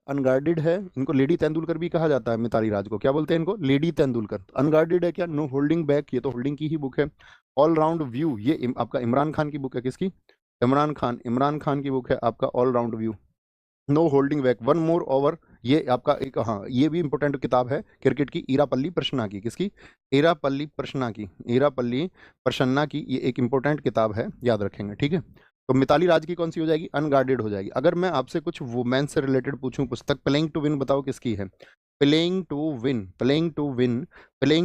Unguarded है, इनको lady Tendulkar भी कहा जाता है, मिताली राज को क्या बोलते हैं, इनको लेडी तेंदुलकर। अनगार्डेड है क्या, नो होल्डिंग बैक, ये तो होल्डिंग की ही बुक है। ऑल राउंड व्यू, ये आपका इमरान खान की बुक है, किसकी, इमरान खान की बुक है आपका all round view. No holding back, one more over, ये आपका एक, हाँ ये भी इंपॉर्टेंट किताब है क्रिकेट की, इरापल्ली प्रश्ना की, किसकी, इरापल्ली प्रसन्ना की, ये एक इंपॉर्टेंट किताब है, याद रखेंगे, ठीक है। तो मिताली राज की कौन सी हो जाएगी, अनगार्डेड हो जाएगी। अगर मैं आपसे कुछ वुमेन से रिलेटेड पूछूं पुस्तक, प्लेइंग टू विन, बताओ किसकी है, प्लेइंग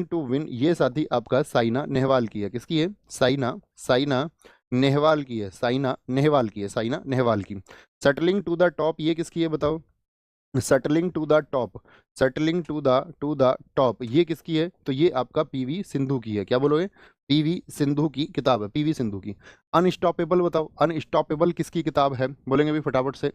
टू विन, ये साथी आपका साइना नेहवाल की है, किसकी है, साइना नेहवाल की है, साइना नेहवाल की। सेटलिंग टू द टॉप, ये किसकी है बताओ, settling to the top, to the top, ये किसकी है, तो ये आपका पीवी सिंधु की है, क्या बोलोगे, पीवी सिंधु की किताब है, पीवी सिंधु की। अनस्टॉपेबल बताओ, अनस्टॉपेबल किसकी किताब है, बोलेंगे भी फटाफट से,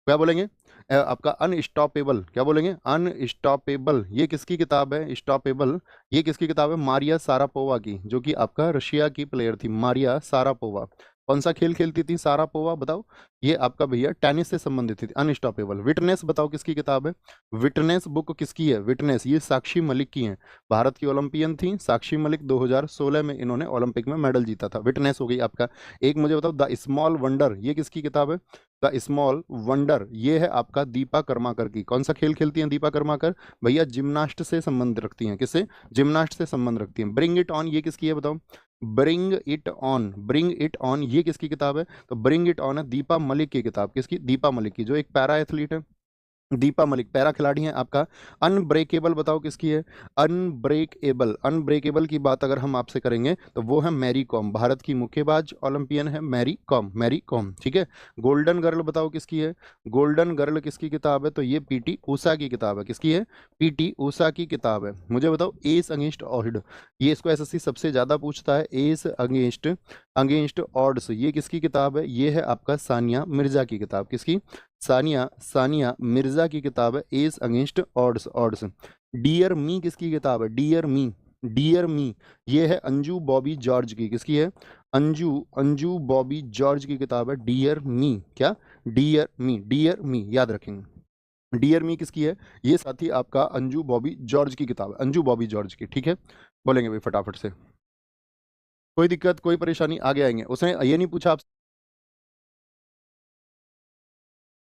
क्या बोलेंगे, आपका अनस्टॉपेबल, क्या बोलेंगे, अनस्टॉपेबल, ये किसकी किताब है, स्टॉपेबल, ये किसकी किताब है, मारिया सारापोवा की, जो कि आपका रशिया की प्लेयर थी, मारिया सारापोवा। कौन सा खेल खेलती थी सारापोवा, बताओ, ये आपका भैया टेनिस से संबंधित थी, अनस्टॉपेबल। विटनेस बताओ किसकी किताब है, विटनेस बुक किसकी है, विटनेस, ये साक्षी मलिक की है, भारत की ओलंपियन थी साक्षी मलिक, 2016 में इन्होंने ओलंपिक में मेडल जीता था, विटनेस हो गई आपका। एक मुझे बताओ, द स्मॉल वंडर, ये किसकी किताब है, द स्मॉल वंडर, ये है आपका दीपा कर्माकर की। कौन सा खेल खेलती हैं दीपा कर्माकर, भैया जिम्नास्ट से संबंध रखती हैं, किससे, जिम्नास्ट से संबंध रखती हैं। ब्रिंग इट ऑन, ये किसकी है बताओ, ब्रिंग इट ऑन, ये किसकी किताब है, तो ब्रिंग इट ऑन है दीपा मलिक की किताब, किसकी, दीपा मलिक की, जो एक पैरा एथलीट है, दीपा मलिक पैरा खिलाड़ी हैं आपका। अनब्रेकेबल बताओ किसकी है, अनब्रेकेबल की बात अगर हम आपसे करेंगे तो वो है मैरी कॉम, भारत की मुक्केबाज ओलंपियन है मैरी कॉम, ठीक है। गोल्डन गर्ल बताओ किसकी है, गोल्डन गर्ल किसकी किताब है, तो ये पीटी ऊषा की किताब है, किसकी है, पीटी ऊषा की किताब है। मुझे बताओ एस अगेंस्ट ऑड, ये इसको एसएससी सबसे ज्यादा पूछता है, एस अगेंस्ट अगेंस्ट ऑड्स, ये किसकी किताब है, ये है आपका सानिया मिर्जा की किताब, किसकी, सानिया मिर्जा की किताब है, एस अगेंस्ट ऑड्स। डियर मी किसकी किताब है, डियर मी, ये है अंजू बॉबी जॉर्ज की, किसकी है, अंजू बॉबी जॉर्ज की किताब है, डियर मी, क्या, डियर मी, याद रखेंगे। डियर मी किसकी है, ये साथी आपका अंजू बॉबी जॉर्ज की किताब है, अंजू बॉबी जॉर्ज की, ठीक है। बोलेंगे भाई फटाफट से, कोई दिक्कत कोई परेशानी, आगे आएंगे। उसने ये नहीं पूछा आप